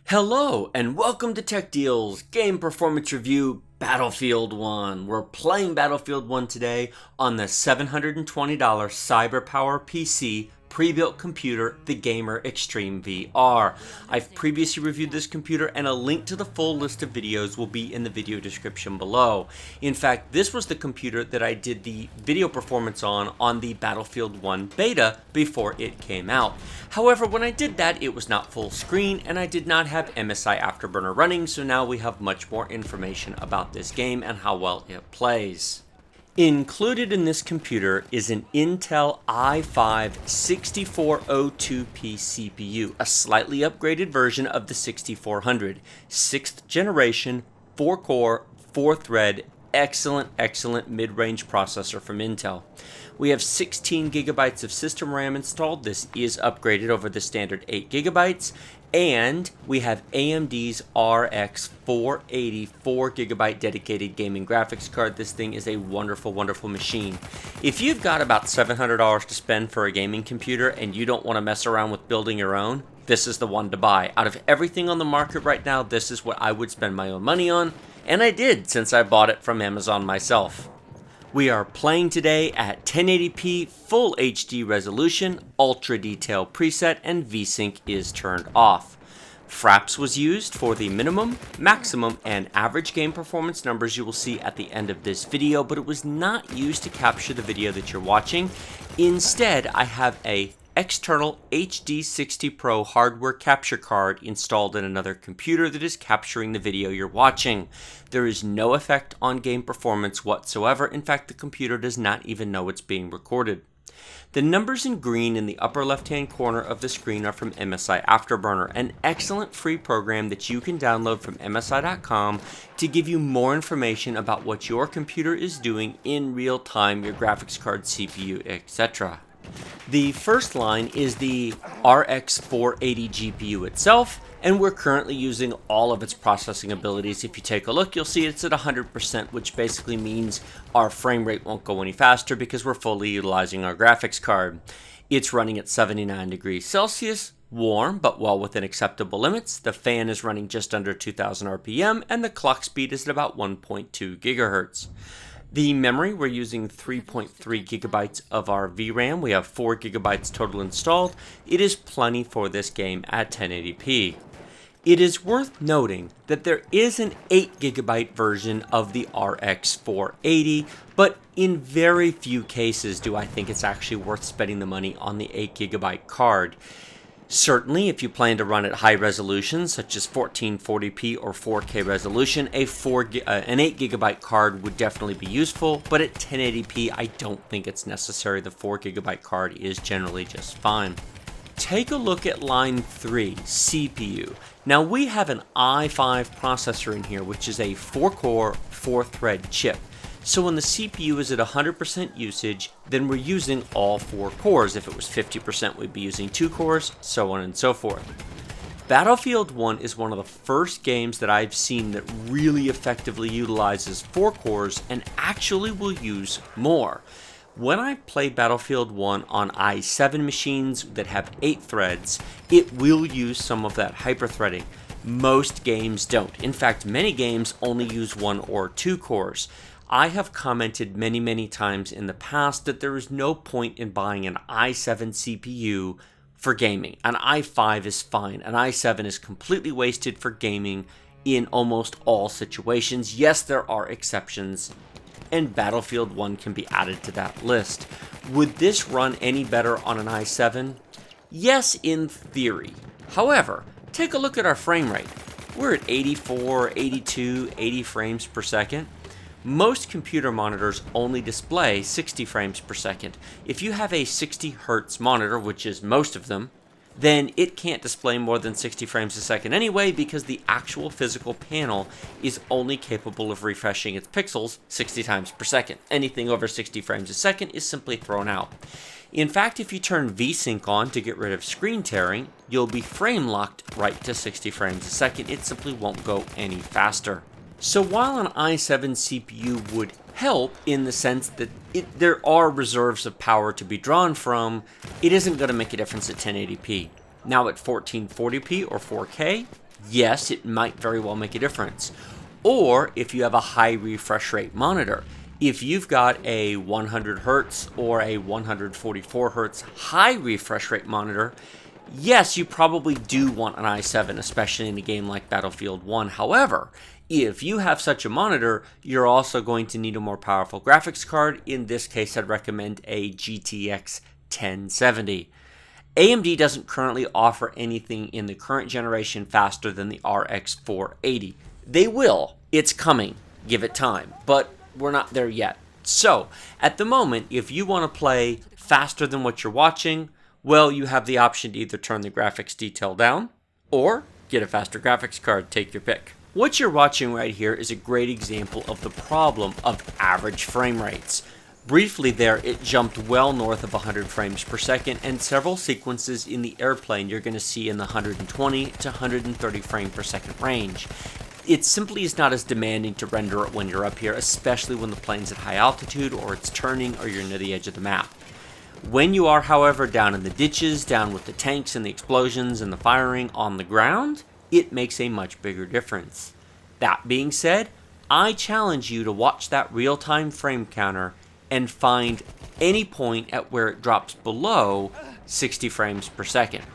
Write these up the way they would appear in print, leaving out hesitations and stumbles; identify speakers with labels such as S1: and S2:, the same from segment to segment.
S1: Hello and welcome to Tech Deals Game Performance Review Battlefield 1. We're playing Battlefield 1 today on the $720 CyberPower PC pre-built computer, the Gamer Extreme VR. I've previously reviewed this computer and a link to the full list of videos will be in the video description below. In fact, this was the computer that I did the video performance on the Battlefield 1 beta before it came out. However, when I did that, it was not full screen and I did not have MSI Afterburner running, so now we have much more information about this game and how well it plays. Included in this computer is an Intel i5-6402P CPU, a slightly upgraded version of the 6400, 6th generation, 4-core, 4-thread, excellent mid-range processor from Intel. We have 16 gigabytes of system RAM installed. This is upgraded over the standard 8 gigabytes. And we have AMD's RX 480 4GB dedicated gaming graphics card. This thing is a wonderful machine. If you've got about $700 to spend for a gaming computer and you don't want to mess around with building your own, this is the one to buy. Out of everything on the market right now, this is what I would spend my own money on, and I did since I bought it from Amazon myself. We are playing today at 1080p full HD resolution, ultra detail preset, and VSync is turned off. Fraps was used for the minimum, maximum, and average game performance numbers you will see at the end of this video, but it was not used to capture the video that you're watching. Instead, I have a external HD60 Pro hardware capture card installed in another computer that is capturing the video you're watching. There is no effect on game performance whatsoever. In fact, the computer does not even know it's being recorded. The numbers in green in the upper left-hand corner of the screen are from MSI Afterburner, an excellent free program that you can download from MSI.com to give you more information about what your computer is doing in real time, your graphics card, CPU, etc. The first line is the RX 480 GPU itself, and we're currently using all of its processing abilities. If you take a look, you'll see it's at 100%, which basically means our frame rate won't go any faster because we're fully utilizing our graphics card. It's running at 79 degrees Celsius, warm but well within acceptable limits. The fan is running just under 2000 RPM, and the clock speed is at about 1.2 gigahertz. The memory, we're using 3.3 gigabytes of our VRAM. We have 4 gigabytes total installed. It is plenty for this game at 1080p. It is worth noting that there is an 8 gigabyte version of the RX 480, but in very few cases do I think it's actually worth spending the money on the 8 gigabyte card. Certainly, if you plan to run at high resolutions, such as 1440p or 4K resolution, an 8 gigabyte card would definitely be useful, but at 1080p, I don't think it's necessary. The 4 gigabyte card is generally just fine. Take a look at line 3, CPU. Now we have an i5 processor in here, which is a 4-core, 4-thread chip. So when the CPU is at 100% usage, then we're using all 4 cores. If it was 50%, we'd be using 2 cores, so on and so forth. Battlefield 1 is one of the first games that I've seen that really effectively utilizes 4 cores and actually will use more. When I play Battlefield 1 on i7 machines that have 8 threads, it will use some of that hyperthreading. Most games don't. In fact, many games only use 1 or 2 cores. I have commented many times in the past that there is no point in buying an i7 CPU for gaming. An i5 is fine. An i7 is completely wasted for gaming in almost all situations. Yes, there are exceptions, and Battlefield 1 can be added to that list. Would this run any better on an i7? Yes, in theory. However, take a look at our frame rate. We're at 84, 82, 80 frames per second. Most computer monitors only display 60 frames per second. If you have a 60 Hz monitor, which is most of them, then it can't display more than 60 frames a second anyway because the actual physical panel is only capable of refreshing its pixels 60 times per second. Anything over 60 frames a second is simply thrown out. In fact, if you turn VSync on to get rid of screen tearing, you'll be frame locked right to 60 frames a second. It simply won't go any faster. So while an i7 CPU would help in the sense that there are reserves of power to be drawn from, it isn't going to make a difference at 1080p. Now at 1440p or 4K, yes, it might very well make a difference. Or if you have a high refresh rate monitor, if you've got a 100 hertz or a 144 hertz high refresh rate monitor, yes, you probably do want an i7, especially in a game like Battlefield 1. However, if you have such a monitor, you're also going to need a more powerful graphics card. In this case, I'd recommend a GTX 1070. AMD doesn't currently offer anything in the current generation faster than the RX 480. They will. It's coming. Give it time. But we're not there yet. So, at the moment, if you want to play faster than what you're watching, well, you have the option to either turn the graphics detail down or get a faster graphics card. Take your pick. What you're watching right here is a great example of the problem of average frame rates. Briefly there, it jumped well north of 100 frames per second, and several sequences in the airplane you're going to see in the 120 to 130 frame per second range. It simply is not as demanding to render it when you're up here, especially when the plane's at high altitude or it's turning or you're near the edge of the map. When you are, however, down in the ditches, down with the tanks and the explosions and the firing on the ground, it makes a much bigger difference. That being said, I challenge you to watch that real-time frame counter and find any point at where it drops below 60 frames per second.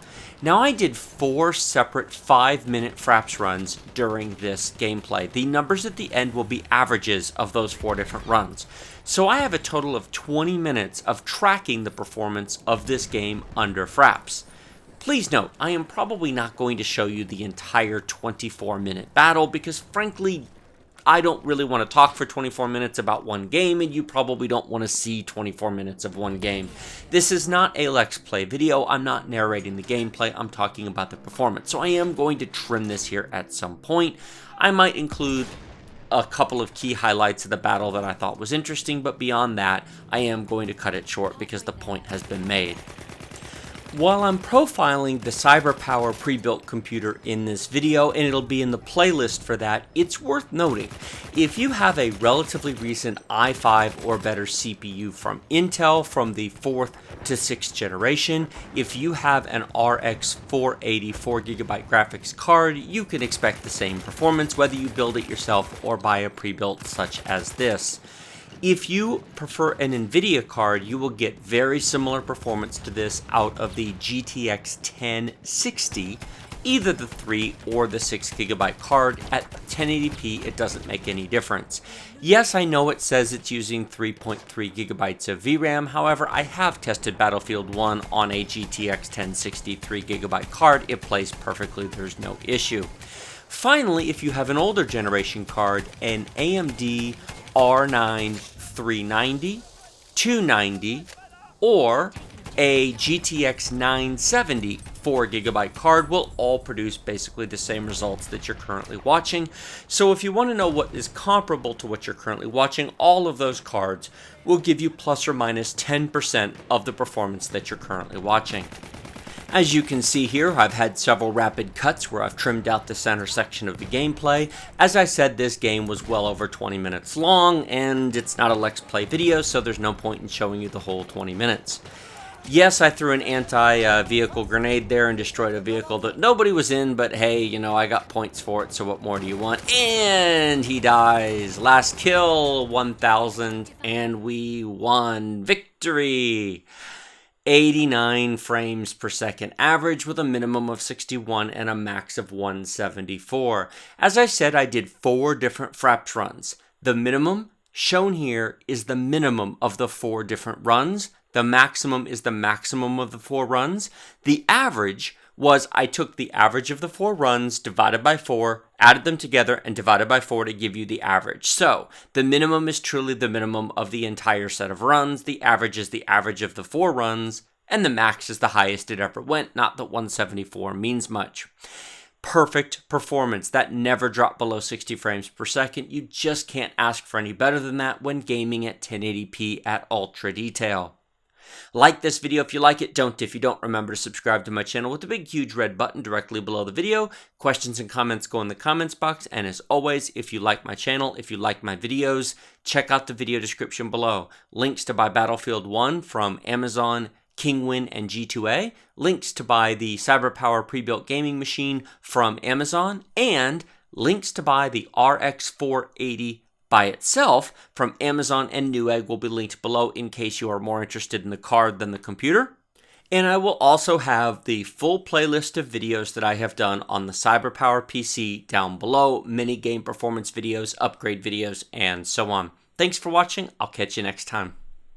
S1: Now, I did 4 separate 5-minute Fraps runs during this gameplay. The numbers at the end will be averages of those 4 different runs. So I have a total of 20 minutes of tracking the performance of this game under Fraps. Please note, I am probably not going to show you the entire 24-minute battle because, frankly, I don't really want to talk for 24 minutes about one game, and you probably don't want to see 24 minutes of one game. This is not a Let's Play video. I'm not narrating the gameplay. I'm talking about the performance. So I am going to trim this here at some point. I might include a couple of key highlights of the battle that I thought was interesting, but beyond that, I am going to cut it short because the point has been made. While I'm profiling the CyberPower pre-built computer in this video, and it'll be in the playlist for that, it's worth noting, if you have a relatively recent i5 or better CPU from Intel from the 4th to 6th generation, if you have an RX 480 4GB graphics card, you can expect the same performance whether you build it yourself or buy a pre-built such as this. If you prefer an NVIDIA card, you will get very similar performance to this out of the GTX 1060, either the 3 or the 6GB card. At 1080p, it doesn't make any difference. Yes, I know it says it's using 3.3 gigabytes of VRAM, however, I have tested Battlefield 1 on a GTX 1060 3GB card. It plays perfectly, there's no issue. Finally, if you have an older generation card, an AMD R9 390, 290, or a GTX 970 4GB card will all produce basically the same results that you're currently watching. So if you want to know what is comparable to what you're currently watching, all of those cards will give you plus or minus 10% of the performance that you're currently watching. As you can see here, I've had several rapid cuts where I've trimmed out the center section of the gameplay. As I said, this game was well over 20 minutes long, and it's not a Let's Play video, so there's no point in showing you the whole 20 minutes. Yes, I threw an anti-vehicle grenade there and destroyed a vehicle that nobody was in, but hey, you know, I got points for it, so what more do you want? And he dies. Last kill, 1,000, and we won. Victory! 89 frames per second average with a minimum of 61 and a max of 174. As I said, I did 4 different Fraps runs. The minimum shown here is the minimum of the 4 different runs. The maximum is the maximum of the 4 runs. The average was I took the average of the 4 runs, divided by 4, added them together, and divided by 4 to give you the average. So, the minimum is truly the minimum of the entire set of runs, the average is the average of the 4 runs, and the max is the highest it ever went, not that 174 means much. Perfect performance. That never dropped below 60 frames per second. You just can't ask for any better than that when gaming at 1080p at ultra detail. Like this video if you like it, don't if you don't. Remember to subscribe to my channel with the big huge red button directly below the video. Questions and comments go in the comments box, and as always, if you like my channel, if you like my videos, check out the video description below. Links to buy Battlefield 1 from Amazon, Kingwin, and G2A, links to buy the CyberPower pre-built gaming machine from Amazon, and links to buy the RX 480 by itself from Amazon and Newegg will be linked below in case you are more interested in the card than the computer. And I will also have the full playlist of videos that I have done on the CyberPower PC down below, mini game performance videos, upgrade videos, and so on. Thanks for watching. I'll catch you next time.